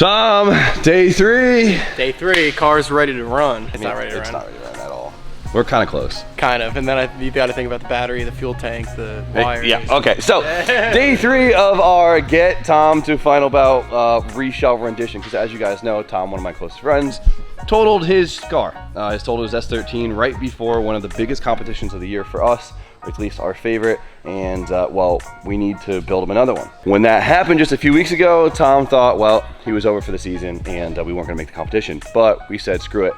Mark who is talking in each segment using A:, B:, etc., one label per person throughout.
A: Tom, day three.
B: Day three, car's ready to run. It's not ready to run.
A: It's not ready to run at all. We're kind of close.
B: Kind of, and then you got to think about the battery, the fuel tank, the wires.
A: Yeah, okay, so day three of our Get Tom to Final Bout reshovel rendition, because as you guys know, Tom, one of my closest friends, totaled his car. He's totaled his S13 right before one of the biggest competitions of the year for us, or at least our favorite, and well, we need to build him another one. When that happened just a few weeks ago, Tom thought, well, he was over for the season and we weren't gonna make the competition, but we said, screw it.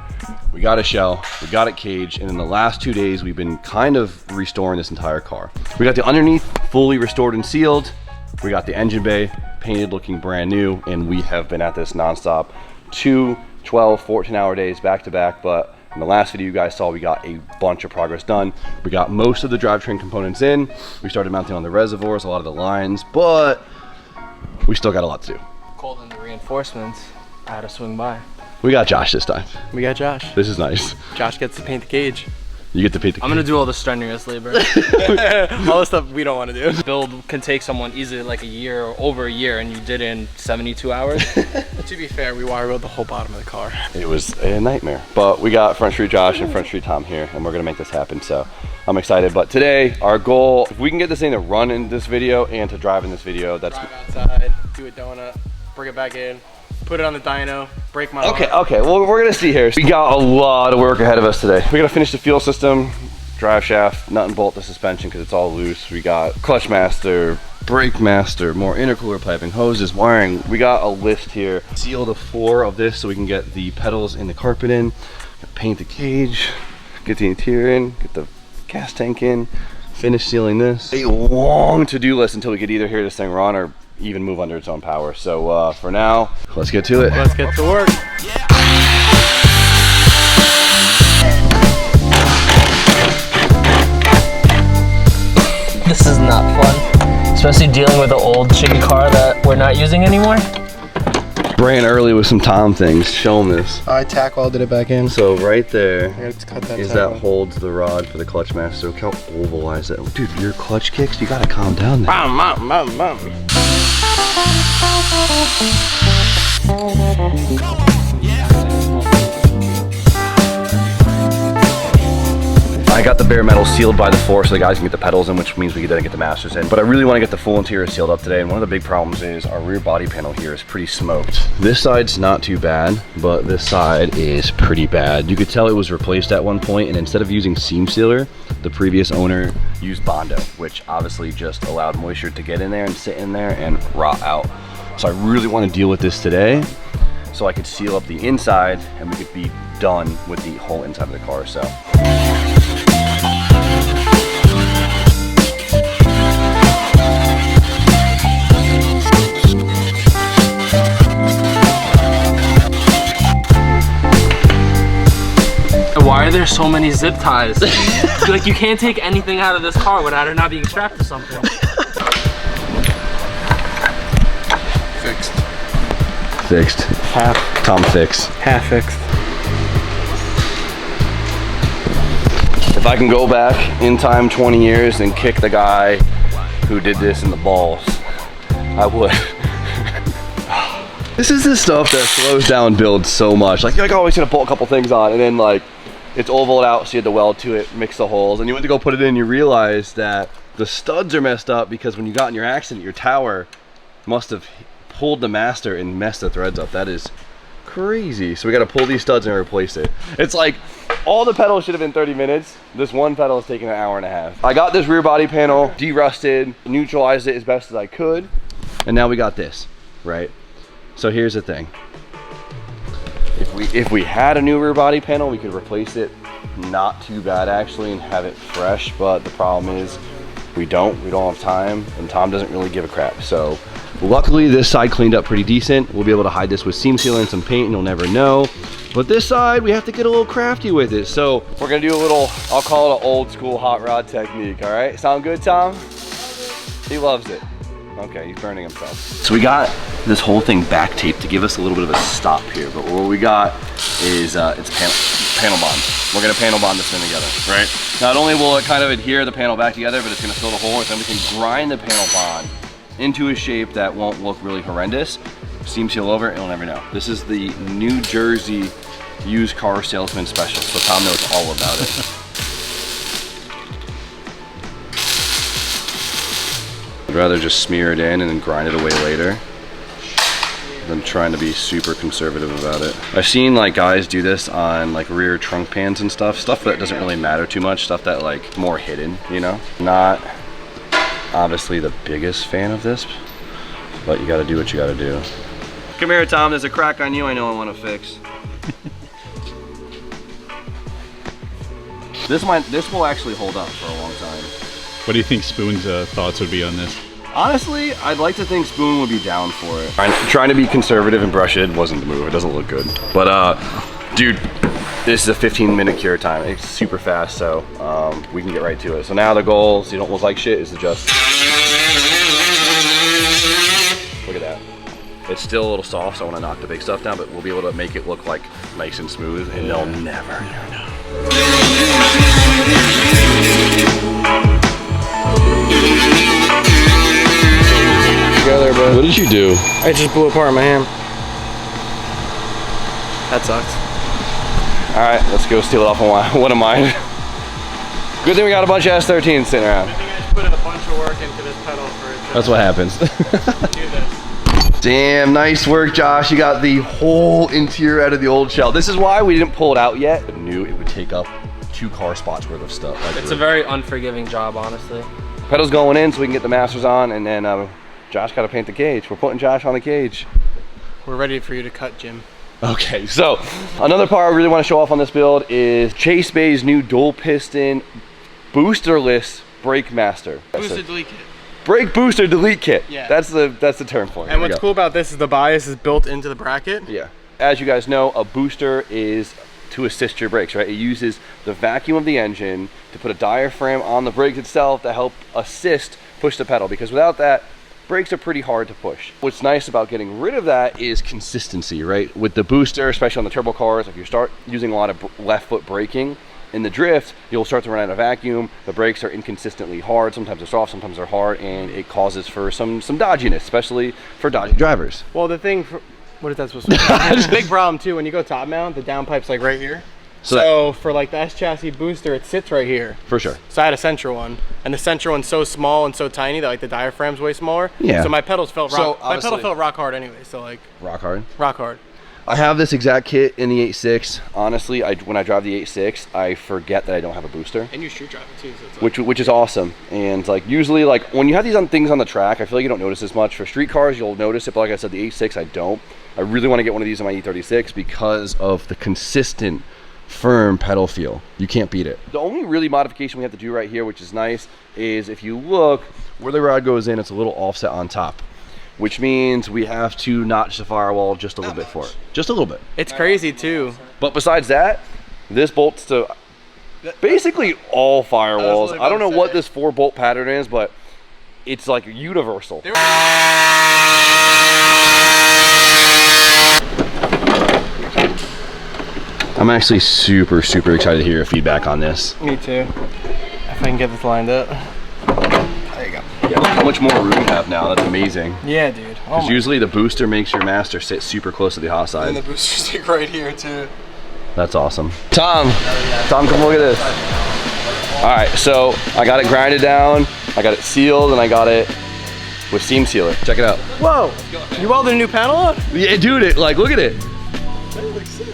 A: We got a shell, we got it caged, and in the last 2 days, we've been kind of restoring this entire car. We got the underneath fully restored and sealed. We got the engine bay painted, looking brand new, and we have been at this nonstop 2 12, 14-hour days back to back, but in the last video you guys saw, we got a bunch of progress done. We got most of the drivetrain components in. We started mounting on the reservoirs, a lot of the lines, but we still got a lot to do.
B: Cold in the reinforcements, I had to swing by.
A: We got Josh this time.
B: We got Josh.
A: This is nice.
B: Josh gets to paint the cage.
A: You get to paint the cage.
B: I'm gonna do all the strenuous labor. All the stuff we don't want to do. Build can take someone easily like a year or over a year, and you did it in 72 hours. To be fair, we wire rolled the whole bottom of the car.
A: It was a nightmare, but we got Front Street Josh and Front Street Tom here, and we're gonna make this happen, so I'm excited. But today, our goal, if we can get this thing to run in this video and to drive in this video, that's...
B: Drive outside, do a donut, bring it back in, put it on the dyno, break my arm.
A: Okay, well, we're gonna see here. We got a lot of work ahead of us today. We gotta finish the fuel system, drive shaft, nut and bolt the suspension because it's all loose. We got clutch master, brake master, more intercooler piping, hoses, wiring. We got a list here. Seal the floor of this so we can get the pedals and the carpet in. Paint the cage, get the interior in, get the gas tank in, finish sealing this. A long to-do list until we could either hear this thing run or even move under its own power. So for now, let's get to it.
B: Let's get to work. This is not fun, especially dealing with an old shitty car that we're not using anymore.
A: Ran early with some Tom things. Show them this.
B: I tack welded it back in.
A: So right there
B: cut that
A: is that holds the rod for the clutch master. Look how ovalized that. Dude, your clutch kicks, you gotta calm down there. I got the bare metal sealed by the floor so the guys can get the pedals in, which means we can then get the masters in. But I really want to get the full interior sealed up today, and one of the big problems is our rear body panel here is pretty smoked. This side's not too bad, but this side is pretty bad. You could tell it was replaced at one point, and instead of using seam sealer, the previous owner used Bondo, which obviously just allowed moisture to get in there and sit in there and rot out. So I really want to deal with this today so I could seal up the inside and we could be done with the whole inside of the car. So.
B: Why are there so many zip ties? Like, you can't take anything out of this car without it not being strapped to something.
A: Fixed.
B: Half.
A: Tom fix.
B: Half fixed.
A: If I can go back in time 20 years and kick the guy who did this in the balls, I would. This is the stuff that slows down builds so much. Like, you're like always gonna pull a couple things on and then like it's ovaled out, so you had to weld to it, mix the holes, and you went to go put it in, you realize that the studs are messed up because when you got in your accident, your tower must have pulled the master and messed the threads up. That is crazy. So we got to pull these studs and replace it. It's like all the pedals should have been 30 minutes. This one pedal is taking an hour and a half. I got this rear body panel de-rusted, neutralized it as best as I could, and now we got this, right? So here's the thing. If we had a new rear body panel, we could replace it. Not too bad actually, and have it fresh, but the problem is we don't have time, and Tom doesn't really give a crap. So luckily this side cleaned up pretty decent. We'll be able to hide this with seam sealer and some paint and you'll never know. But this side, we have to get a little crafty with it. So we're gonna do a little, I'll call it an old school hot rod technique, all right? Sound good, Tom? He loves it. Okay, he's burning himself. So we got this whole thing back taped to give us a little bit of a stop here, but what we got is it's panel bond. We're gonna panel bond this thing together, right? Not only will it kind of adhere the panel back together, but it's gonna fill the hole, and then we can grind the panel bond into a shape that won't look really horrendous. Seam seal over, and you'll never know. This is the New Jersey used car salesman special, so Tom knows all about it. I'd rather just smear it in and then grind it away later than trying to be super conservative about it. I've seen like guys do this on like rear trunk pans and stuff that doesn't really matter too much, stuff that like more hidden, you know? Not obviously the biggest fan of this, but you gotta do what you gotta do. Come here, Tom, there's a crack on you I know I wanna fix. This will actually hold up for a long time.
C: What do you think Spoon's thoughts would be on this?
A: Honestly, I'd like to think Spoon would be down for it. Trying to be conservative and brush it wasn't the move. It doesn't look good. But dude, this is a 15-minute cure time. It's super fast, so we can get right to it. So now the goal, so you don't look like shit, is to just... Look at that. It's still a little soft, so I want to knock the big stuff down, but we'll be able to make it look like nice and smooth, and they'll never know.
B: Together, bro.
A: What did you do?
B: I just blew apart my hand. That sucks.
A: All right, let's go steal it off one of mine. Good thing we got a bunch of S13s sitting around.
B: I think I just put in a bunch of work into this pedal for it to
A: That's what happens.
B: do this.
A: Damn, nice work, Josh. You got the whole interior out of the old shell. This is why we didn't pull it out yet. I knew it would take up 2 car spots worth of stuff.
B: It's a very unforgiving job, honestly.
A: Pedal's going in so we can get the masters on, and then Josh got to paint the cage. We're putting Josh on the cage.
B: We're ready for you to cut, Jim.
A: Okay, so another part I really want to show off on this build is Chase Bay's new dual piston boosterless brake master.
B: Booster delete kit.
A: Brake booster delete kit.
B: Yeah.
A: That's the term for it.
B: And what's cool about this is the bias is built into the bracket.
A: Yeah. As you guys know, a booster is to assist your brakes, right? It uses the vacuum of the engine to put a diaphragm on the brakes itself to help assist push the pedal, because without that, brakes are pretty hard to push. What's nice about getting rid of that is consistency, right? With the booster, especially on the turbo cars, if you start using a lot of left foot braking, in the drift, you'll start to run out of vacuum. The brakes are inconsistently hard. Sometimes they're soft, sometimes they're hard, and it causes for some dodginess, especially for dodgy drivers.
B: Well, the thing, what is that supposed to be? Big problem too, when you go top mount, the downpipe's like right here. So for like the S chassis booster, it sits right here.
A: For sure.
B: So I had a Centra one, and the Centra one's so small and so tiny that like the diaphragm's way smaller.
A: Yeah.
B: So my pedals felt my pedal felt rock hard anyway. So like
A: rock hard.
B: Rock hard.
A: I have this exact kit in the 8.6. Honestly, when I drive the 8.6, I forget that I don't have a booster.
B: And you street drive it too, so it's like,
A: which is awesome. And like usually, like when you have these things on the track, I feel like you don't notice as much. For street cars, you'll notice it, but like I said, the 8.6, I don't. I really want to get one of these in my E36 because of the consistent, firm pedal feel. You can't beat it. The only really modification we have to do right here, which is nice, is if you look where the rod goes in, it's a little offset on top, which means we have to notch the firewall just a little bit for it. Just a little bit.
B: it's crazy too.
A: But besides that, this bolts to basically all firewalls. I don't know what this 4-bolt pattern is, but it's like universal. I'm actually super excited to hear your feedback on this.
B: Me too. If I can get this lined up. There you go.
A: Yeah, look how much more room you have now. That's amazing.
B: Yeah, dude.
A: Because usually the booster makes your master sit super close to the hot side.
B: And the booster stick right here too.
A: That's awesome. Tom, come look at this. All right, so I got it grinded down, I got it sealed, and I got it with seam sealer. Check it out.
B: Whoa! You welded a new panel up?
A: Yeah, dude, look at it.
B: That looks sick.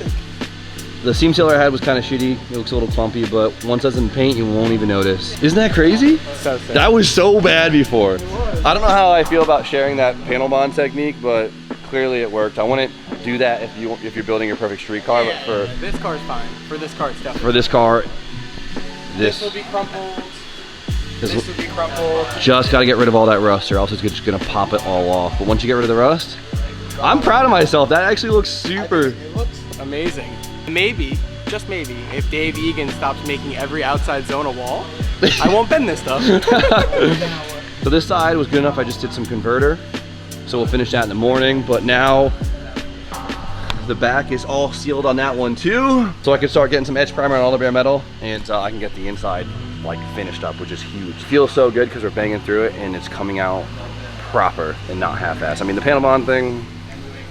A: The seam sealer I had was kind of shitty. It looks a little clumpy, but once it's in paint, you won't even notice. Isn't that crazy?
B: So sick.
A: That was so bad before. I don't know how I feel about sharing that panel bond technique, but clearly it worked. I wouldn't do that if you're building your perfect street car,
B: Yeah,
A: but for
B: this car's fine. For this car, it's definitely.
A: for this car,
B: This will be crumpled. This will be crumpled.
A: just got to get rid of all that rust, or else it's just gonna pop it all off. But once you get rid of the rust, I'm proud of myself. That actually looks super.
B: It looks amazing. Maybe, just maybe, if Dave Egan stops making every outside zone a wall, I won't bend this stuff.
A: So this side was good enough. I just did some converter, so we'll finish that in the morning. But now the back is all sealed on that one too, so I can start getting some edge primer on all the bare metal, and I can get the inside like finished up, which is huge. Feels so good because we're banging through it and it's coming out proper and not half-assed. I mean, the panel bond thing,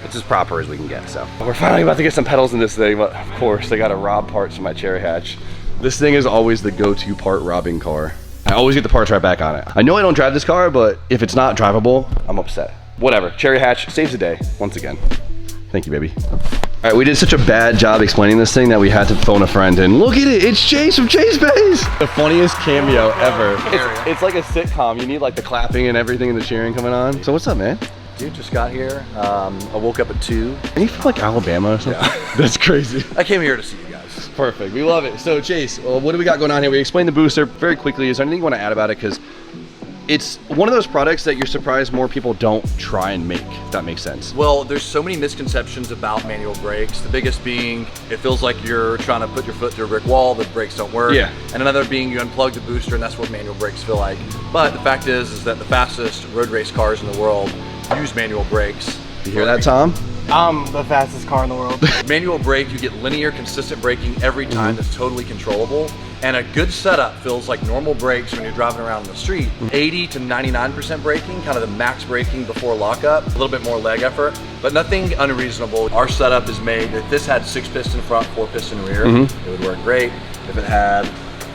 A: it's as proper as we can get, so. We're finally about to get some pedals in this thing, but of course, they gotta rob parts from my cherry hatch. This thing is always the go-to part robbing car. I always get the parts right back on it. I know I don't drive this car, but if it's not drivable, I'm upset. Whatever, cherry hatch saves the day, once again. Thank you, baby. All right, we did such a bad job explaining this thing that we had to phone a friend and look at it, it's Chase from Chase Bays. The funniest cameo ever. It's like a sitcom. You need like the clapping and everything and the cheering coming on. So what's up, man?
D: Dude, just got here. I woke up at 2.
A: Are you from like Alabama or something? Yeah. That's crazy.
D: I came here to see you guys.
A: Perfect, we love it. So Chase, what do we got going on here? We explained the booster very quickly. Is there anything you want to add about it? Because it's one of those products that you're surprised more people don't try and make, if that makes sense.
D: Well, there's so many misconceptions about manual brakes. The biggest being, it feels like you're trying to put your foot through a brick wall, the brakes don't work.
A: Yeah.
D: And another being you unplug the booster and that's what manual brakes feel like. But the fact is that the fastest road race cars in the world use manual brakes.
A: You hear that, Tom?
B: I'm the fastest car in the world.
D: Manual brake, you get linear, consistent braking every time. That's totally controllable. And a good setup feels like normal brakes when you're driving around the street. 80 to 99% braking, kind of the max braking before lockup. A little bit more leg effort, but nothing unreasonable. Our setup is made, if this had 6-piston front, 4-piston rear, it would work great. If it had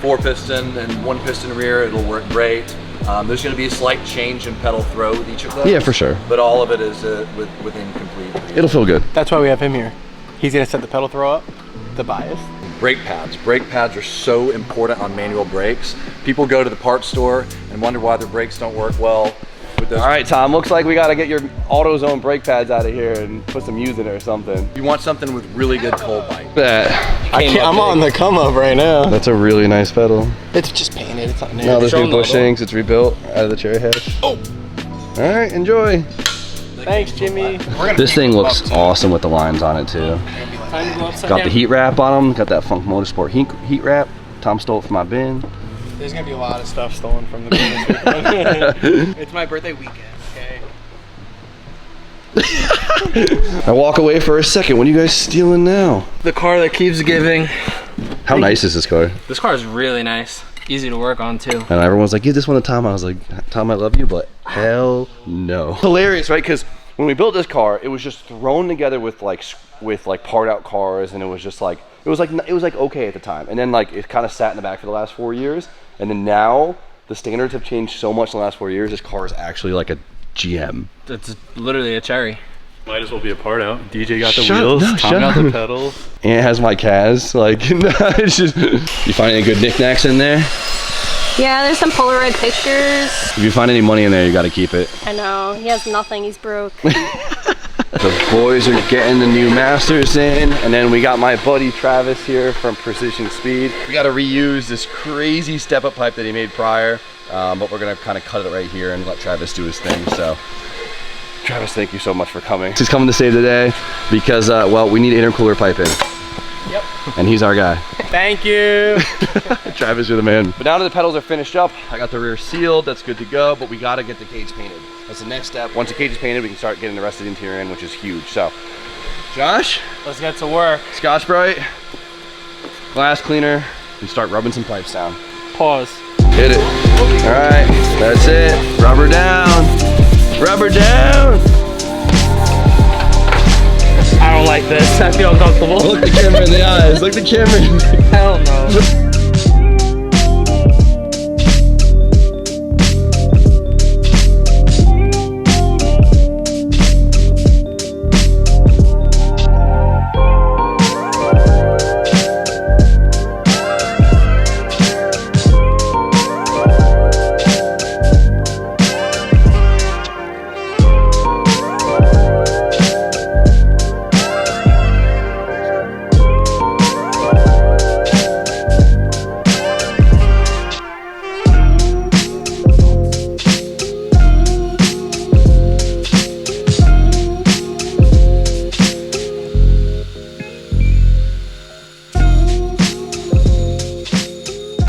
D: 4-piston and 1-piston rear, it'll work great. There's going to be a slight change in pedal throw with each of those.
A: Yeah, for sure.
D: But all of it is within complete.
A: It'll feel good.
B: That's why we have him here. He's gonna set the pedal throw up, the bias.
D: Brake pads. Brake pads are so important on manual brakes. People go to the parts store and wonder why their brakes don't work well with those.
A: All right, Tom, looks like we got to get your AutoZone brake pads out of here and put some used in it or something.
D: You want something with really good cold bite.
B: I'm on the come up right now.
A: That's a really nice pedal.
B: It's just painted, it's not new.
A: No, there's new bushings, it's rebuilt out of the cherry hatch. Oh! All right, enjoy.
B: Thanks, Jimmy.
A: This thing looks awesome with the lines on it too. Got the heat wrap on them, got that Funk Motorsport heat wrap. Tom stole it from my bin.
B: There's gonna be a lot of stuff stolen from the bin this weekend. It's my birthday weekend, okay?
A: I walk away for a second. What are you guys stealing now?
B: The car that keeps giving.
A: How nice is this car?
E: This car is really nice. Easy to work on too.
A: And everyone's like, give this one to Tom. I was like, Tom, I love you, but hell no. Hilarious, right? Because when we built this car, it was just thrown together with like part out cars, and it was just like it was like okay at the time, and then like it kind of sat in the back for the last 4 years, and then now the standards have changed so much in the last 4 years. This car is actually like a GM.
E: It's literally a cherry.
C: Might as well be a part out. DJ got the
A: Shut-
C: wheels,
A: no,
C: Tom
A: shut
C: got
A: up.
C: the pedals.
A: And it has my Kaz. Like, it's just. You find any good knickknacks in there?
F: Yeah, there's some Polaroid pictures.
A: If you find any money in there, you got to keep it.
F: I know, he has nothing, he's broke.
A: The boys are getting the new Masters in, and then we got my buddy Travis here from Precision Speed. We got to reuse this crazy step-up pipe that he made prior, but we're gonna kind of cut it right here and let Travis do his thing. So, Travis, thank you so much for coming. He's coming to save the day because, well, we need intercooler piping.
B: Yep.
A: And he's our guy.
B: Thank you.
A: Travis, you're the man. But now that the pedals are finished up, I got the rear sealed, that's good to go, but we gotta get the cage painted. That's the next step. Once the cage is painted, we can start getting the rest of the interior in, which is huge. So, Josh,
B: Let's get to work.
A: Scotch-Brite, glass cleaner, and start rubbing some pipes down.
B: Pause.
A: Hit it. All right, that's it. Rubber down. Rubber down.
B: I don't like this. I feel uncomfortable.
A: Look the camera in the eyes. Look the camera in the eyes.
B: Hell no.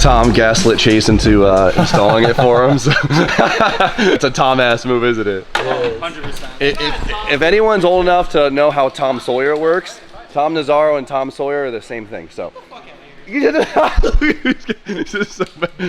A: Tom gaslit Chase into installing it for him. So it's a Tom-ass move, isn't it?
E: 100%.
A: If anyone's old enough to know how Tom Sawyer works, Tom Nazzaro and Tom Sawyer are the same thing. So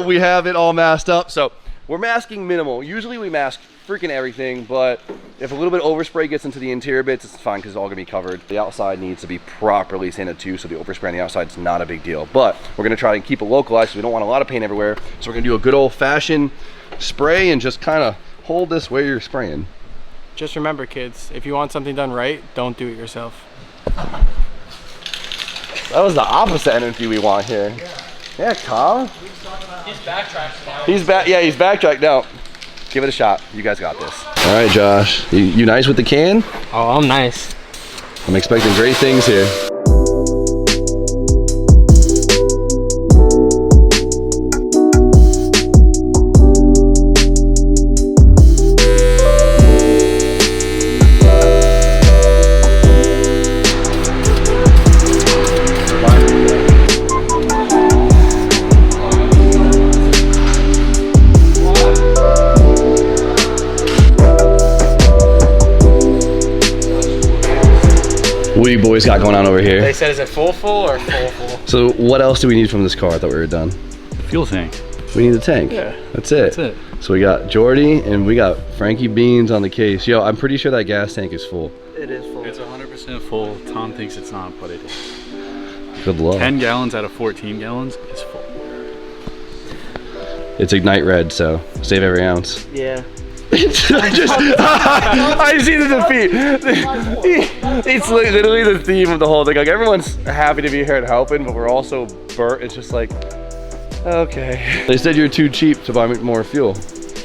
A: we have it all masked up. So we're masking minimal. Usually we mask freaking everything, but if a little bit of overspray gets into the interior bits, it's fine because it's all gonna be covered. The outside needs to be properly sanded too, so the overspray on the outside is not a big deal. But we're gonna try and keep it localized, so we don't want a lot of paint everywhere. So we're gonna do a good old fashioned spray and just kind of hold this where you're spraying.
B: Just remember, kids, if you want something done right, don't do it yourself.
A: That was the opposite energy we want here. Yeah, Tom.
B: He's backtracked now.
A: He's back. Yeah, he's backtracked now. Give it a shot. You guys got this. All right, Josh. You nice with the can?
E: Oh, I'm nice.
A: I'm expecting great things here. What do you boys got going on over here?
B: They said, is it full or full?
A: So what else do we need from this car? I thought we were done.
C: Fuel tank.
A: We need the tank.
B: Yeah.
A: That's it.
C: That's it.
A: So we got Jordy and we got Frankie Beans on the case. Yo, I'm pretty sure that gas tank is full.
B: It is full.
C: It's 100% full. Tom thinks it's not, but it is.
A: Good luck.
C: 10 gallons out of 14 gallons is full.
A: It's Ignite Red, so save every ounce.
B: Yeah.
A: I see the defeat. It's literally the theme of the whole thing. Like everyone's happy to be here and helping, but we're also burnt. It's just like, okay. They said you're too cheap to buy more fuel.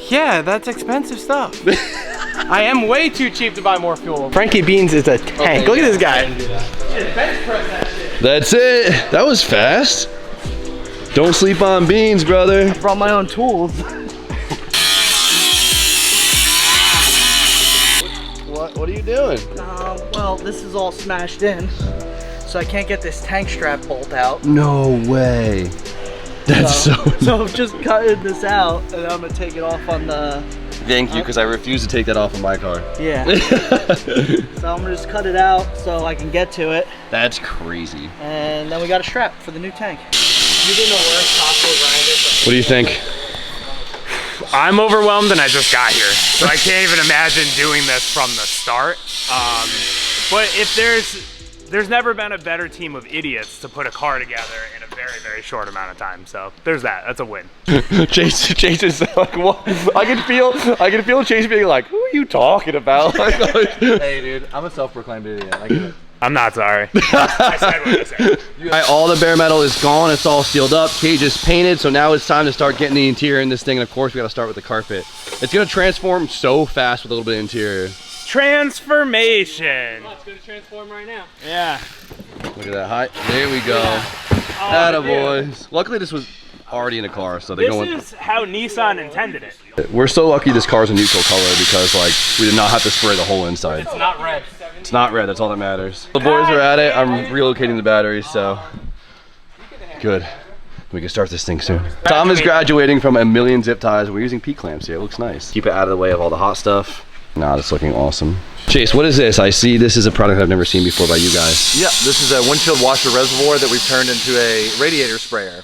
B: Yeah, that's expensive stuff. I am way too cheap to buy more fuel. Frankie Beans is a tank. Look at this guy.
A: That's it. That was fast. Don't sleep on Beans, brother.
B: Brought my own tools.
A: What are you doing?
G: Well, this is all smashed in, so I can't get this tank strap bolt out.
A: No way. That's so
G: So I'm just cutting this out, and I'm gonna take it off on the.
A: Thank you, because I refuse to take that off of my car.
G: Yeah. So I'm gonna just cut it out so I can get to it,
A: That's crazy.
G: and then we got a strap for the new tank.
B: You did the worst possible grinder.
A: What do you think?
H: I'm overwhelmed and I just got here, so I can't even imagine doing this from the start. But if there's never been a better team of idiots to put a car together in a very, very short amount of time. So there's that. That's a win.
A: Chase is like, what? I can feel Chase being like, who are you talking about?
D: Hey, dude, I'm a self-proclaimed idiot. I get it.
H: I'm not sorry. I said what I said.
A: All right, all the bare metal is gone. It's all sealed up. Cage is painted. So now it's time to start getting the interior in this thing. And of course, we got to start with the carpet. It's going to transform so fast with a little bit of interior.
H: Transformation.
E: Oh, it's gonna transform right now.
H: Yeah.
A: Look at that height. There we go.
H: Oh,
A: Attaboys. Luckily, this was already in a car, so they're
H: This
A: going.
H: is how Nissan intended it.
A: We're so lucky this car's a neutral color because like we did not have to spray the whole inside.
B: It's not red.
A: It's not red. That's all that matters. The boys are at it. I'm relocating the batteries, so good. We can start this thing soon. Tom is graduating from a million zip ties. We're using P clamps here. It looks nice. Keep it out of the way of all the hot stuff. Nah, that's looking awesome. Chase, what is this? I see this is a product I've never seen before by you guys.
D: Yeah, this is a windshield washer reservoir that we've turned into a radiator sprayer.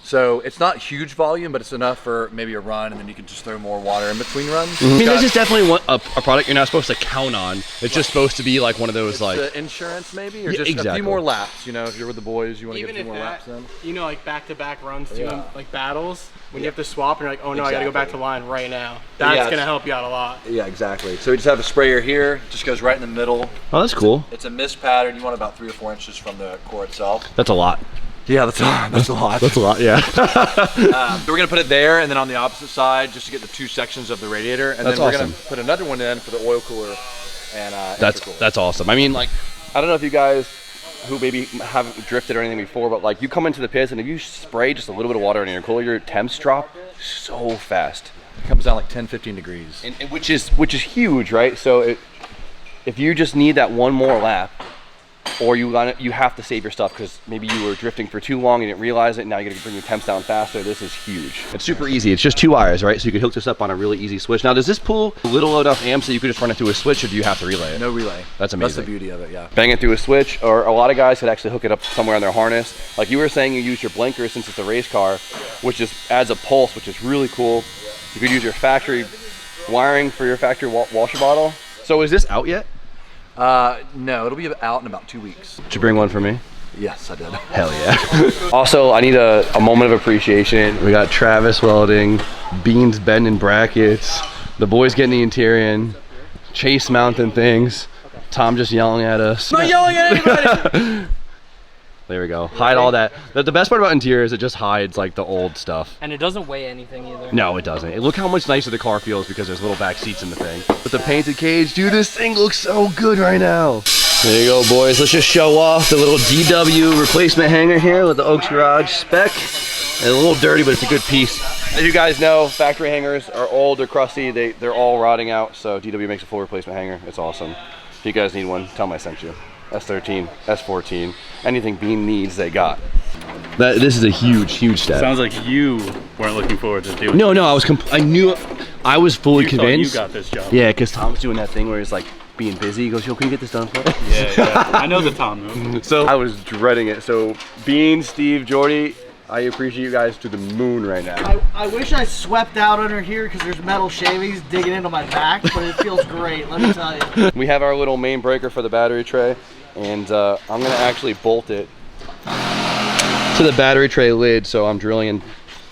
D: So it's not huge volume, but it's enough for maybe a run, and then you can just throw more water in between runs.
A: I mean, this is definitely a product you're not supposed to count on. It's just supposed to be like one of those
D: It's
A: like
D: the insurance maybe, or
A: Yeah,
D: just a
A: exactly.
D: few more laps. You know, if you're with the boys, you want to get a
B: Even
D: few
B: if
D: more
B: that,
D: laps in.
B: you know, like back-to-back runs too,
D: Yeah.
B: like battles, when you have to swap and you're like, oh no, I gotta go back to line right now. That's
D: Yeah,
B: gonna help you out a lot.
D: Yeah, exactly. So we just have a sprayer here, just goes right in the middle.
A: Oh, that's cool.
D: It's a mist pattern. You want about 3 or 4 inches from the core itself.
A: That's a lot.
D: Yeah, that's a lot. That's a lot.
A: That's a lot, yeah.
D: So we're gonna put it there, and then on the opposite side, just to get the 2 sections of the radiator, and
A: That's
D: then we're
A: awesome.
D: gonna put another one in for the oil cooler and intercooler.
A: That's awesome. I mean, like, I don't know if you guys who maybe haven't drifted or anything before, but like you come into the pits and if you spray just a little bit of water in your cooler, your temps drop so fast.
D: It comes down like 10-15 degrees.
A: And which is huge, right? So if you just need that one more lap, or you have to save your stuff because maybe you were drifting for too long and didn't realize it, and now you gotta bring your temps down faster, this is huge. It's super easy. It's just 2 wires, right? So you could hook this up on a really easy switch. Now, does this pull little enough amps that you could just run it through a switch, or do you have to relay it?
D: No relay.
A: That's amazing.
D: That's the beauty of it, yeah.
A: Bang it through a switch, or a lot of guys could actually hook it up somewhere on their harness. Like you were saying, you use your blinker since it's a race car, which just adds a pulse, which is really cool. You could use your factory wiring for your factory washer bottle. So is this out yet?
D: No, it'll be out in about 2 weeks.
A: Did you bring one for me?
D: Yes, I did.
A: Hell yeah. Also, I need a moment of appreciation. We got Travis welding, Beans bending brackets, the boys getting the interior in, Chase mounting things, Tom just yelling at us.
B: I'm not yelling at anybody.
A: There we go. Hide all that. The best part about interior is it just hides like the old stuff.
E: And it doesn't weigh anything either.
A: No, it doesn't. Look how much nicer the car feels because there's little back seats in the thing. With the painted cage, dude, this thing looks so good right now. There you go, boys. Let's just show off the little DW replacement hanger here with the Oaks Garage spec. And a little dirty, but it's a good piece. As you guys know, factory hangers are old, they're crusty, they're all rotting out, so DW makes a full replacement hanger. It's awesome. If you guys need one, tell them I sent you. S13, S14, anything Bean needs, they got. This is a huge step.
C: Sounds like you weren't looking forward to doing.
A: No, I was fully convinced.
C: You got this job.
A: Yeah, because Tom's doing that thing where he's like being busy. He goes, "Yo, can you get this done for me?"
C: Yeah. I know the Tom move.
A: So I was dreading it. So Bean, Steve, Jordy, I appreciate you guys to the moon right now.
G: I wish I swept out under here because there's metal shavings digging into my back, but it feels great, let me tell you.
A: We have our little main breaker for the battery tray, and I'm gonna actually bolt it to the battery tray lid, so I'm drilling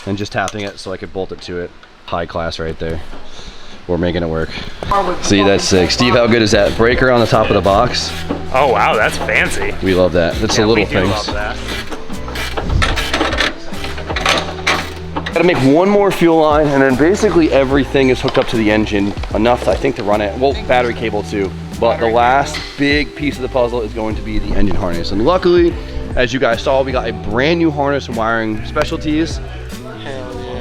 A: and just tapping it so I could bolt it to it. High class right there. We're making it work. See, that's sick. Steve, how good is that? Breaker on the top of the box.
H: Oh wow, that's fancy.
A: We love that. That's the little things.
H: Love that.
A: Gotta make one more fuel line, and then basically everything is hooked up to the engine enough, I think, to run it. Well, battery cable too. But the last big piece of the puzzle is going to be the engine harness. And luckily, as you guys saw, we got a brand new harness from Wiring Specialties.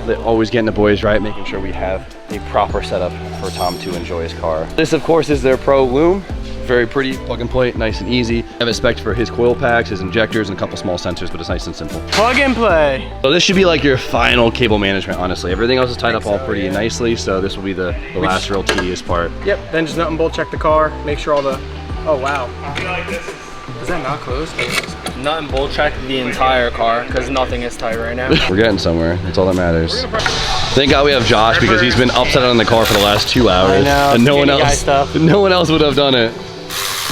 A: They're always getting the boys right, making sure we have a proper setup for Tom to enjoy his car. This, of course, is their Pro Loom. Very pretty, plug and play, nice and easy. I have it spec'd for his coil packs, his injectors, and a couple small sensors, but it's nice and simple.
B: Plug and play.
A: So this should be like your final cable management, honestly. Everything else is tied up all pretty nicely, so this will be the last real tedious part.
B: Yep, then just nut and bolt check the car, make sure all the, oh wow. I feel like this is that not closed? Nut and bolt check the entire car, because nothing is tight right now.
A: We're getting somewhere, that's all that matters. Thank God we have Josh, because he's been upset on the car for the last 2 hours.
B: I know,
A: and no one else would have done it.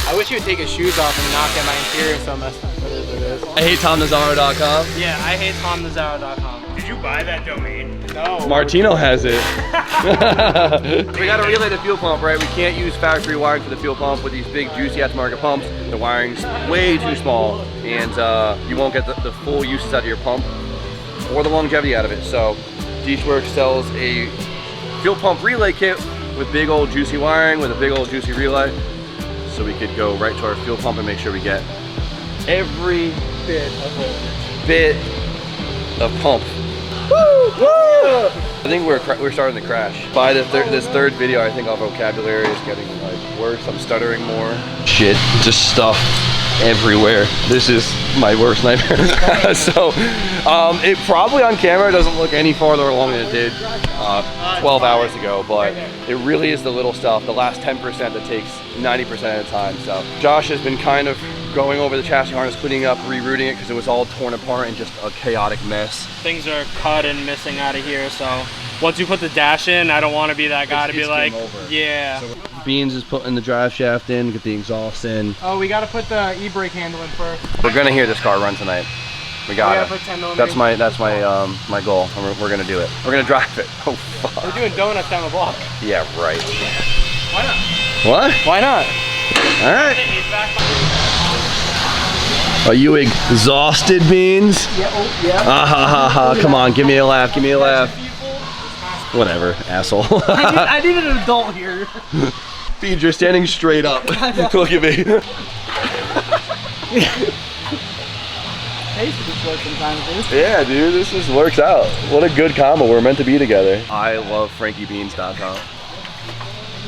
B: I wish you would take his shoes off and not get my interior so messed up. What is it?
A: I hate TomNazaro.com.
B: Yeah, I hate TomNazaro.com.
H: Did you buy that domain?
B: No.
A: Martino has it. We gotta relay the fuel pump, right? We can't use factory wiring for the fuel pump with these big juicy aftermarket pumps. The wiring's way too small, and you won't get the full uses out of your pump or the longevity out of it. So Works sells a fuel pump relay kit with big old juicy wiring with a big old juicy relay. So we could go right to our fuel pump and make sure we get every bit of pump. Woo! Woo! I think we're starting to crash. By this third video, I think our vocabulary is getting like worse. I'm stuttering more. Shit, just stuff everywhere. This is my worst nightmare. So, it probably on camera doesn't look any farther along than it did 12 hours ago, but it really is the little stuff, the last 10% that takes 90% of the time. So Josh has been kind of going over the chassis harness, cleaning up, rerouting it because it was all torn apart and just a chaotic mess.
E: Things are cut and missing out of here, so once you put the dash in, I don't want to be that guy to be like, yeah.
A: So Beans is putting the drive shaft in, get the exhaust in.
B: Oh, we gotta put the e-brake handle in first.
A: We're gonna hear this car run tonight. We got it. That's my my goal. And we're gonna do it. We're gonna drive it. Oh fuck.
B: We're doing donuts down the block.
A: Yeah, right.
B: Why not?
A: What?
B: Why not?
A: All right. Are you exhausted, Beans?
G: Yeah, oh, yeah.
A: Ah ha ha ha! Come on, give me a laugh. Give me a laugh. Whatever, asshole.
G: I need an adult here.
A: Beans, you're standing straight up. Look at me. Yeah, dude, this just works out. What a good combo. We're meant to be together. I love FrankieBeans.com.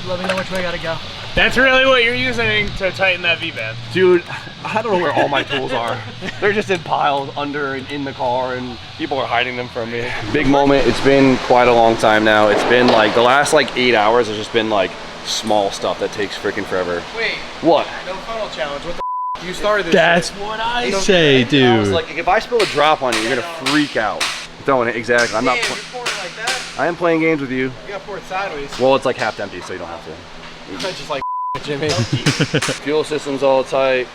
G: Let me know which way I gotta go.
H: That's really what you're using to tighten that V-band.
A: Dude, I don't know where all my tools are. They're just in piles under and in the car, and people are hiding them from me. Big moment. It's been quite a long time now. It's been like the last like 8 hours has just been like small stuff that takes freaking forever.
B: Wait.
A: What?
B: No funnel challenge. What the you started this
C: That's
B: shit.
C: what I say, dude.
A: I was like, if I spill a drop on you, you're gonna freak out. Throwing it, exactly. I'm not.
B: Damn, you're pouring like that?
A: I am playing games with you.
B: You got poured sideways.
A: Well, it's like half empty, so you don't have to.
B: Just like Jimmy.
A: Fuel system's all tight.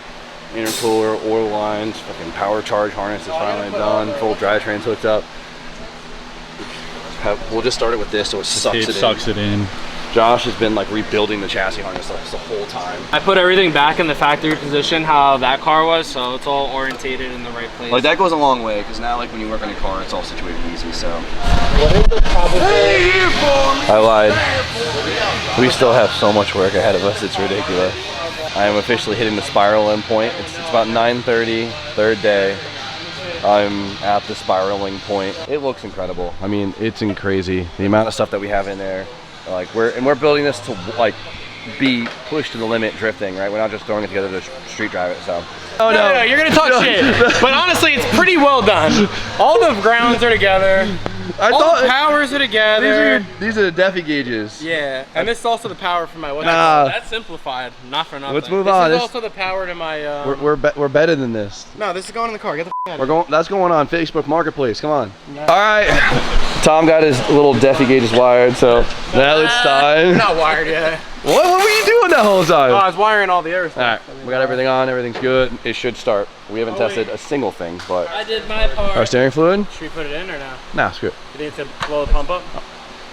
A: Intercooler, oil lines, fucking power charge harness is finally done. Full drivetrain's hooked up. We'll just start it with this so it sucks it in. Josh has been like rebuilding the chassis harness the whole time.
E: I put everything back in the factory position how that car was, so it's all orientated in the right place.
A: Like that goes a long way because now like when you work on a car, it's all situated easy. So. I lied. We still have so much work ahead of us. It's ridiculous. I am officially hitting the spiral end point. It's about 9:30, third day. I'm at the spiraling point. It looks incredible. I mean, it's crazy. The amount of stuff that we have in there. Like we're building this to like be pushed to the limit drifting, right? We're not just throwing it together to street drive it, so.
E: Oh no, you're gonna talk shit. But honestly, it's pretty well done. All the grounds are together. All the powers are together.
A: These are the Defi gauges.
E: Yeah, and this is also the power for my what?
A: Nah.
E: That's simplified, not for nothing.
A: Let's move on.
E: This is also the power to my.
A: We're better than this.
E: No, this is going in the car. Get the f out of
A: here. That's going on Facebook Marketplace. Come on. All right. Tom got his little Defi gauges wired, so now it's time.
E: Not wired yet.
A: What were you doing that whole time?
E: Oh, I was wiring all the other stuff.
A: All right, we got everything on. Everything's good. It should start. We haven't tested a single thing, but.
E: I did my part.
A: Our steering fluid?
E: Should we put it in or no?
A: Nah, screw it.
E: You need to blow the pump up?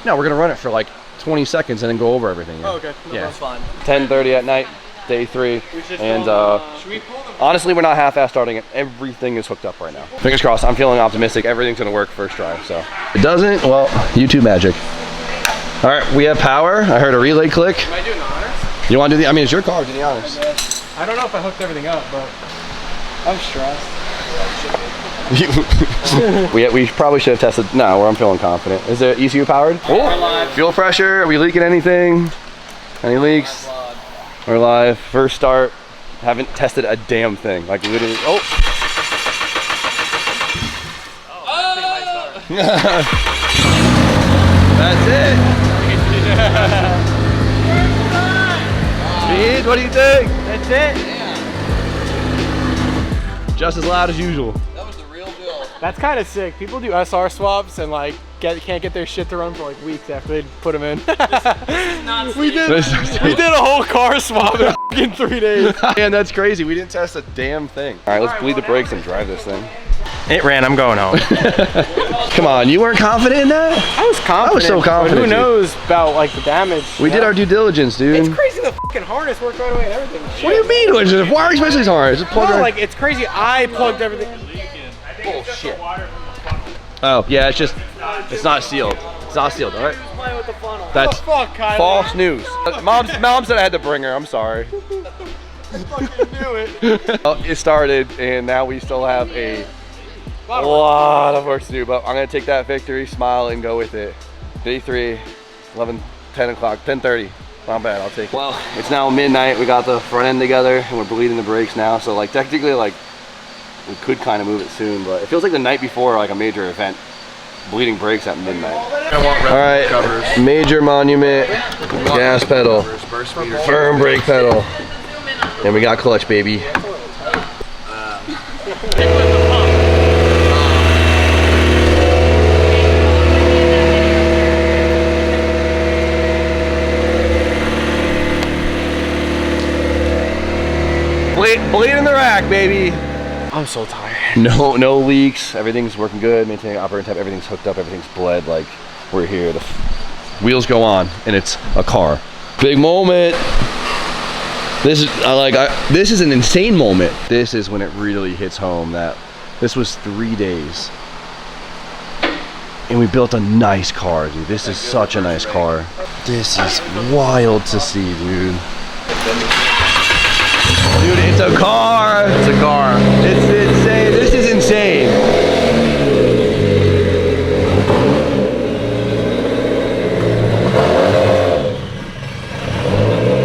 A: No, we're gonna run it for like 20 seconds and then go over everything.
E: Oh, okay.
A: Yeah.
B: That's fine.
A: 10:30 at night, day 3. And honestly, we're not half-ass starting it. Everything is hooked up right now. Fingers crossed. I'm feeling optimistic. Everything's gonna work first try. So if it doesn't, well, YouTube magic. All right, we have power. I heard a relay click.
E: Am I doing the honors?
A: You want to do the? I mean, it's your car. Do the honors.
E: I don't know if I hooked everything up, but I'm stressed.
A: we probably should have tested. No, I'm feeling confident. Is it ECU powered? Oh, fuel pressure. Are we leaking anything? Any leaks? We're live. First start. Haven't tested a damn thing. Like literally. Oh. That's it. Speed, what do you think?
E: That's it.
A: Just as loud as usual.
D: That was the real deal.
E: That's kind of sick. People do SR swaps and like can't get their shit to run for like weeks after they put them in. We did a whole car swap in 3 days.
A: Man, that's crazy. We didn't test a damn thing. All right, let's bleed the brakes and drive this thing.
H: It ran. I'm going home.
A: Come on, you weren't confident in that?
E: I was confident.
A: I was so confident.
E: But who knows about like the damage?
A: We did our due diligence, dude.
E: It's crazy the fucking harness worked right away and everything.
A: What do you mean? Why especially harness? Just plug
E: No,
A: right.
E: like it's crazy. I plugged everything.
A: Bullshit. Oh yeah, it's not sealed. It's not sealed. All right. That's
E: fuck, Kylie?
A: false news. Mom said I had to bring her. I'm sorry. It started, and now we still have a lot of work to do. But I'm gonna take that victory, smile, and go with it. Day 3, 11, 10 o'clock, 10:30. Not bad. I'll take it. Well, it's now midnight. We got the front end together, and we're bleeding the brakes now. So like technically, like we could kind of move it soon, but it feels like the night before like a major event. Bleeding brakes at midnight. All right, major monument, gas pedal, firm brake pedal, and we got clutch, baby. Bleed in the rack, baby.
E: I'm so tired.
A: No leaks. Everything's working good. Maintaining operating temp. Everything's hooked up. Everything's bled. Like we're here. The wheels go on, and it's a car. Big moment. This is this is an insane moment. This is when it really hits home that this was 3 days, and we built a nice car, dude. This is such a nice car. This is wild to see, dude. Dude, it's a car. It's a car. It's insane. This is insane.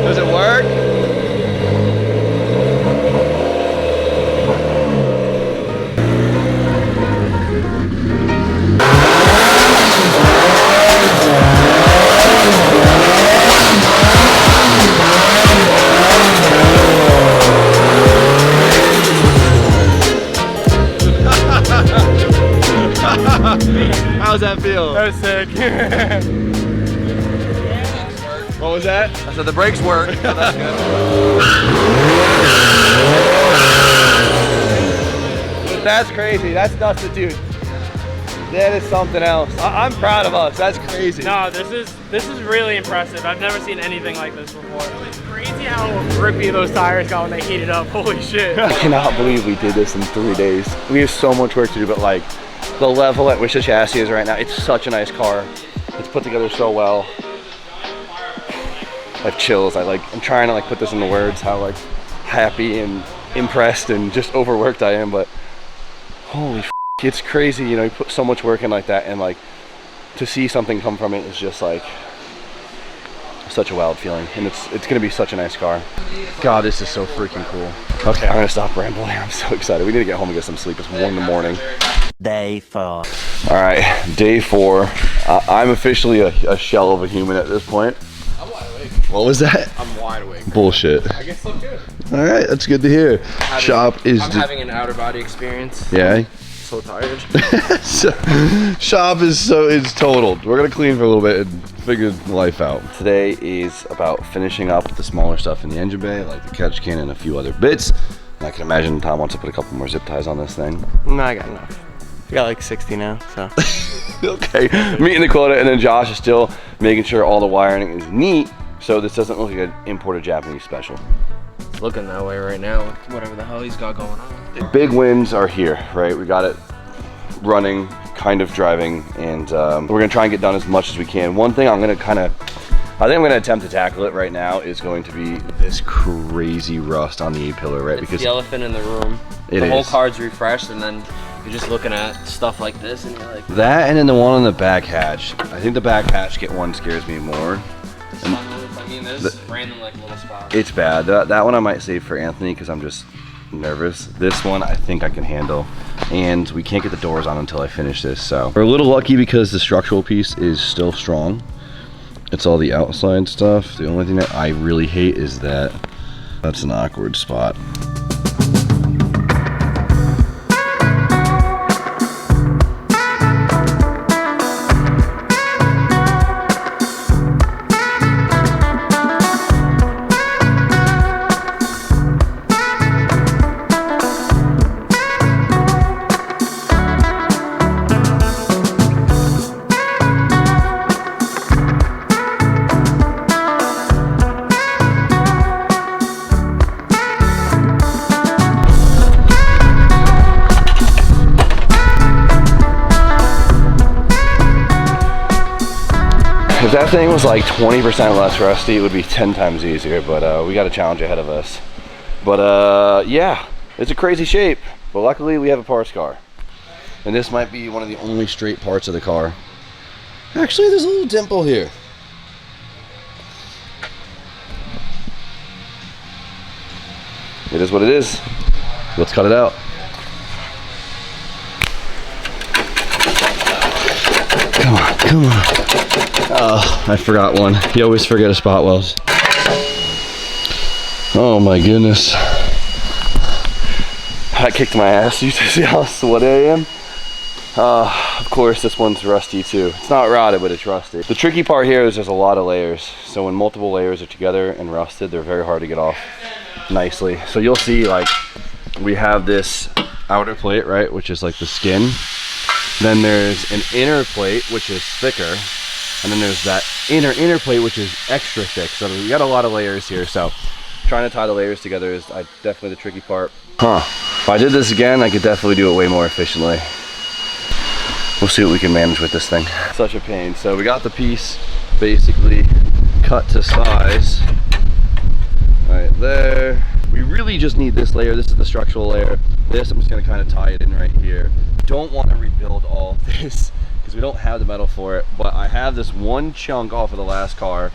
A: Does it work? How's that feel?
E: That was sick.
A: What was that?
D: I said the brakes work. So that's good.
A: That's crazy. That's nuts, dude. That is something else. I'm proud of us. That's crazy.
H: No, this is really impressive. I've never seen anything like this before. It's crazy how grippy those tires got when they heated up. Holy shit.
A: I cannot believe we did this in 3 days. We have so much work to do, but like the level at which the chassis is right now, it's such a nice car. It's put together so well. I have chills. I'm trying to like put this into words, how like happy and impressed and just overworked I am, but holy f, it's crazy, you know, you put so much work in like that, and like to see something come from it is just like such a wild feeling, and it's gonna be such a nice car. God, this is so freaking cool. Okay, I'm gonna stop rambling. I'm so excited. We need to get home and get some sleep. It's 1 in the morning.
I: Day 4.
A: All right, day 4. I'm officially a shell of a human at this point.
E: I'm wide awake.
A: What was that?
E: I'm wide awake.
A: Bullshit.
E: I guess I'm good.
A: All right, that's good to hear. Shop is.
B: I'm having an outer body experience.
A: Yeah.
B: So tired.
A: Shop is totaled. We're gonna clean for a little bit and figure life out. Today is about finishing up the smaller stuff in the engine bay, like the catch can and a few other bits. And I can imagine Tom wants to put a couple more zip ties on this thing.
E: No, I got enough. I got like 60 now, so.
A: Okay, meeting the quota, and then Josh is still making sure all the wiring is neat, so this doesn't look like an imported Japanese special.
B: It's looking that way right now with whatever the hell he's got going on.
A: The big wins are here, right? We got it running, kind of driving, and we're gonna try and get done as much as we can. One thing I think I'm gonna attempt to tackle it right now is going to be this crazy rust on the A-pillar, right?
B: It's the elephant in the room.
A: The
B: whole car's refreshed, and then you're just looking at stuff like this, and you're like...
A: That, and then the one on the back hatch. I think the back hatch one scares me more.
B: I mean, there's random like little spots.
A: It's bad. That one I might save for Anthony because I'm just nervous. This one I think I can handle, and we can't get the doors on until I finish this, so we're a little lucky because the structural piece is still strong. It's all the outside stuff. The only thing that I really hate is that's an awkward spot. If that thing was like 20% less rusty, it would be 10 times easier, but we got a challenge ahead of us. But yeah, it's a crazy shape, but luckily we have a parts car. And this might be one of the only straight parts of the car. Actually, there's a little dimple here. It is what it is. Let's cut it out. Come on, come on. Oh, I forgot one. You always forget a spot welds. Oh my goodness. That kicked my ass. You see how sweaty I am? Of course, this one's rusty too. It's not rotted, but it's rusty. The tricky part here is there's a lot of layers. So when multiple layers are together and rusted, they're very hard to get off nicely. So you'll see, like, we have this outer plate, right, which is like the skin. Then there's an inner plate, which is thicker. And then there's that inner plate, which is extra thick. So we got a lot of layers here. So trying to tie the layers together is definitely the tricky part. If I did this again, I could definitely do it way more efficiently. We'll see what we can manage with this thing. Such a pain. So we got the piece basically cut to size right there. We really just need this layer. This is the structural layer. This, I'm just gonna kind of tie it in right here. Don't want to rebuild all of this because we don't have the metal for it, but I have this one chunk off of the last car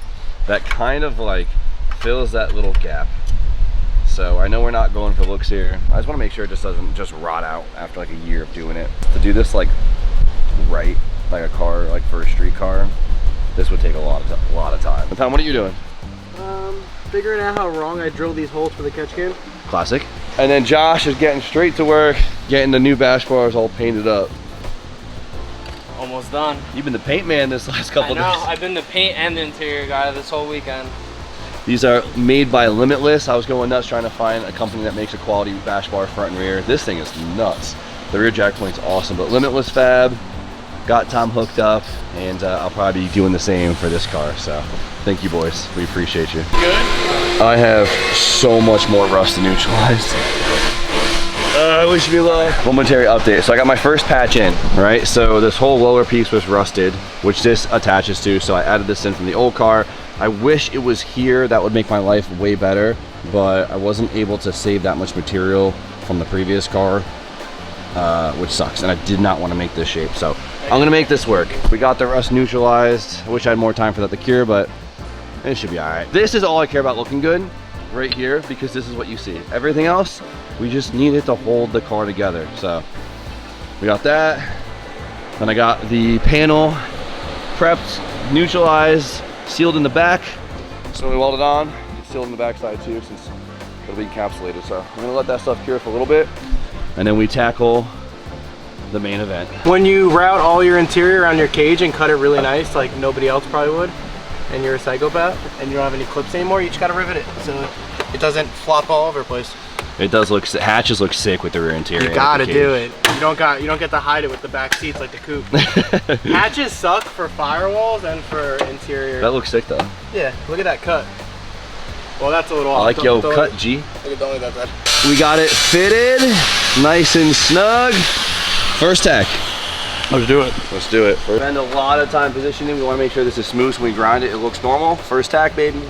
A: that kind of like fills that little gap. So I know we're not going for looks here. I just want to make sure it just doesn't just rot out after like a year of doing it. To do this like right, like a car, like for a street car, this would take a lot of time. But Tom, what are you doing?
E: Figuring out how wrong I drilled these holes for the catch can.
A: Classic. And then Josh is getting straight to work, getting the new bash bars all painted up.
B: almost done.
A: You've been the paint man this last couple
B: I know.
A: days.
B: I've been the paint and the interior guy this whole weekend.
A: These are made by Limitless. I was going nuts trying to find a company that makes a quality bash bar front and rear. This thing is nuts. The rear jack point's awesome, but Limitless Fab got Tom hooked up, and I'll probably be doing the same for this car. So thank you, boys. We appreciate you.
B: Good?
A: I have so much more rust to neutralize. I wish me luck. Momentary update. So I got my first patch in, right? So this whole lower piece was rusted, which this attaches to. So I added this in from the old car. I wish it was here. That would make my life way better, but I wasn't able to save that much material from the previous car, which sucks. And I did not want to make this shape. So I'm gonna make this work. We got the rust neutralized. I wish I had more time for that to cure, but it should be all right. This is all I care about looking good right here, because this is what you see. Everything else, we just need it to hold the car together. So we got that. Then I got the panel prepped, neutralized, sealed in the back. So we welded on, it's sealed in the back side too, since it'll be encapsulated. So I'm gonna let that stuff cure for a little bit, and then we tackle the main event.
E: When you route all your interior around your cage and cut it really nice, like nobody else probably would, and you're a psychopath, and you don't have any clips anymore, you just gotta rivet it so it doesn't flop all over the place.
A: It does look, hatches look sick with the rear interior.
E: You gotta do it. You don't get to hide it with the back seats like the coupe. Hatches suck for firewalls and for interior.
A: That looks sick though.
E: Yeah, look at that cut. Well, that's a little
A: I
E: off.
A: like yo cut, G.
E: Look at don't look at that.
A: We got it fitted, nice and snug. First tack.
C: Let's do it.
A: Let's do it. Spend a lot of time positioning. We want to make sure this is smooth so when we grind it, it looks normal. First tack, baby.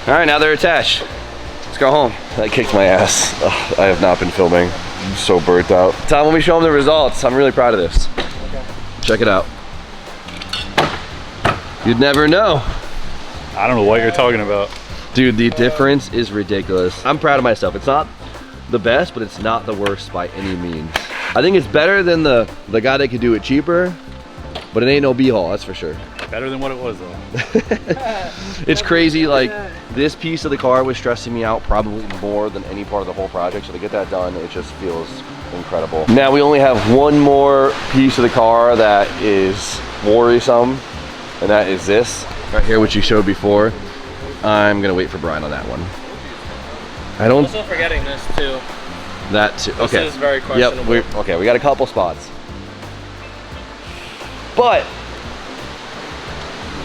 A: All right, now they're attached. Let's go home. That kicked my ass. Ugh, I have not been filming. I'm so burnt out. Tom, let me show them the results. I'm really proud of this. Okay. Check it out. You'd never know.
C: I don't know what you're talking about.
A: Dude, the difference is ridiculous. I'm proud of myself. It's not the best, but it's not the worst by any means. I think it's better than the guy that could do it cheaper, but it ain't no B-haul, that's for sure.
C: Better than what it was though.
A: It's crazy, like this piece of the car was stressing me out probably more than any part of the whole project, so to get that done, it just feels incredible. Now we only have one more piece of the car that is worrisome, and that is this right here, which you showed before. I'm gonna wait for Brian on that one. I don't.
B: Also forgetting this too.
A: That too. Okay.
B: This is very questionable.
A: Yep. Okay. We got a couple spots, but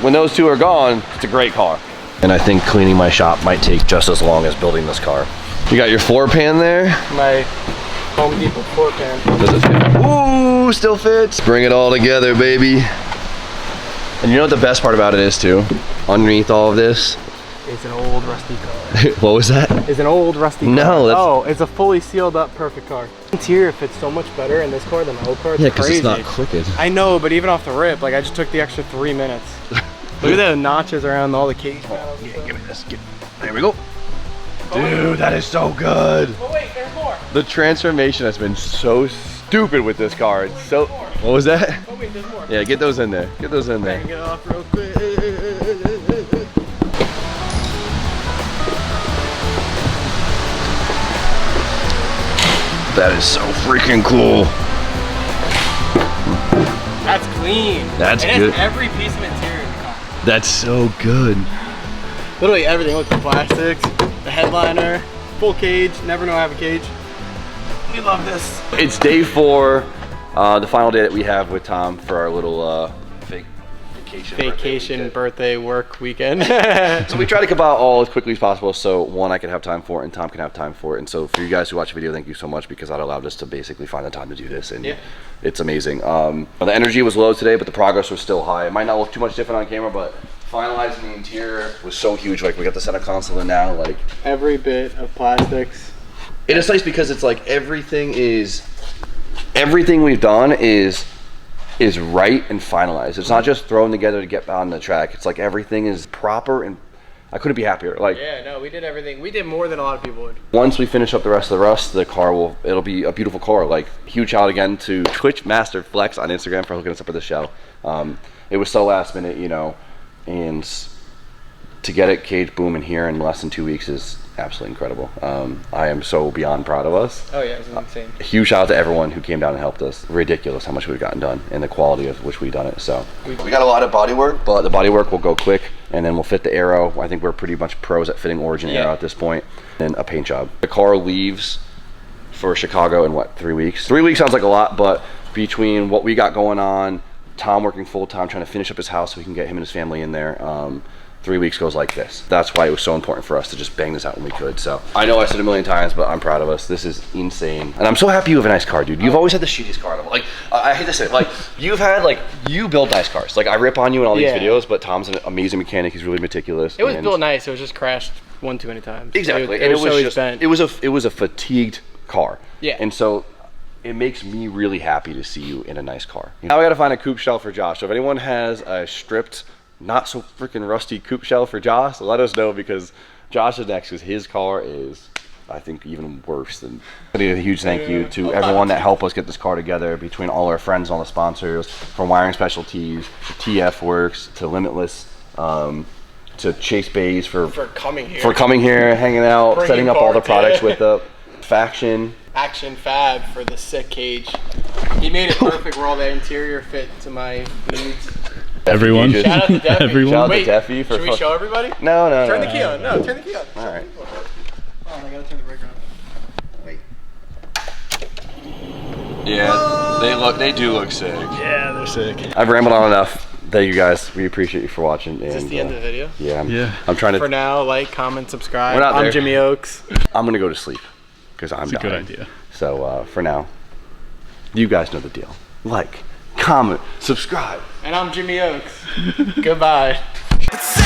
A: when those two are gone, it's a great car. And I think cleaning my shop might take just as long as building this car. You got your floor pan there.
E: My Home Depot floor pan.
A: Does it fit? Ooh, still fits. Bring it all together, baby. And you know what the best part about it is too? Underneath all of this.
E: It's an old rusty car.
A: What was that?
E: It's an old rusty car.
A: No, that's...
E: Oh, it's a fully sealed up perfect car. Interior fits so much better in this car than my old car. It's
A: yeah, because
E: crazy.
A: it's not crooked.
E: I know, but even off the rip, like I just took the extra 3 minutes. Look at the notches around all the cage panels.
A: Yeah, give me this. There we go. Dude, that is so good.
E: Oh wait, there's more.
A: The transformation has been so stupid with this car. It's so... What was that?
E: Oh wait, there's more.
A: Yeah, get those in there. Get those in there.
E: Get it off real quick.
A: That is so freaking cool.
E: That's clean.
A: That's
E: it
A: good.
E: Has every piece of interior in the car.
A: That's so good.
E: Literally everything. Look, the plastics, the headliner, full cage. Never know I have a cage. We love this.
A: It's day 4, the final day that we have with Tom for our little vacation
E: birthday work weekend.
A: So we try to come out all as quickly as possible, so one, I can have time for it and Tom can have time for it. And so for you guys who watch the video, thank you so much, because that allowed us to basically find the time to do this, and yeah, it's amazing. The energy was low today, but the progress was still high. It might not look too much different on camera, but finalizing the interior was so huge. Like, we got the center console in now, like
E: every bit of plastics.
A: It is nice because it's like everything we've done is right and finalized. It's not just thrown together to get on the track. It's like everything is proper, and I couldn't be happier. Like,
E: yeah, no, we did everything. We did more than a lot of people would.
A: Once we finish up the rest of the rust, the car it'll be a beautiful car. Like, huge shout out again to Twitch Master Flex on Instagram for hooking us up with the show. It was so last minute, you know, and to get it cage boom in here in less than 2 weeks is absolutely incredible. I am so beyond proud of us.
B: Oh yeah, it was insane.
A: A huge shout out to everyone who came down and helped us. Ridiculous how much we've gotten done and the quality of which we've done it. So we got a lot of body work, but the body work will go quick, and then we'll fit the aero. I think we're pretty much pros at fitting Origin aero at this point. And a paint job. The car leaves for Chicago in what, 3 weeks? 3 weeks sounds like a lot, but between what we got going on, Tom working full time trying to finish up his house so we can get him and his family in there, 3 weeks goes like this. That's why it was so important for us to just bang this out when we could. So I know I said it a million times, but I'm proud of us. This is insane. And I'm so happy you have a nice car, dude. You've always had the shittiest car. Like, I hate to say it, like, you've had, like, you build nice cars. Like, I rip on you in all these videos, but Tom's an amazing mechanic. He's really meticulous.
B: It was built nice. It was just crashed one too many times.
A: Exactly.
B: It was just bent.
A: it was a fatigued car.
B: Yeah.
A: And so it makes me really happy to see you in a nice car. Now we got to find a coupe shell for Josh. So if anyone has a stripped, not so freaking rusty coupe shell for Josh, let us know, because Josh is next, because his car is, I think, even worse than. I need a huge thank you to everyone that helped us get this car together, between all our friends and all the sponsors, from Wiring Specialties to TF Works to Limitless, to Chase Bays for
E: coming here.
A: For coming here, hanging out,
E: Bringing
A: setting up all the
E: parts,
A: products with the Faction.
E: Action Fab for the sick cage. He made it perfect where all the interior fit to my needs.
C: Everyone.
E: Shout out to Deffy.
C: Everyone.
A: Shout out
E: Wait,
A: to Deffy for
E: should we show everybody?
A: No.
E: Turn the key on. No, turn the key on.
A: All right.
E: Oh, I gotta turn the brake on. Wait.
A: Yeah, they do look sick.
C: Yeah, they're sick.
A: I've rambled on enough. Thank you guys. We appreciate you for watching.
E: Is this the end of the video?
A: Yeah. I'm trying to.
E: For now, like, comment, subscribe.
A: We're not
E: I'm
A: there.
E: Jimmy Oaks.
A: I'm gonna go to sleep because I'm
C: It's a
A: dying.
C: good idea.
A: So for now, you guys know the deal. Like, comment, subscribe.
E: And I'm Jimmy Oaks. Goodbye.
I: Say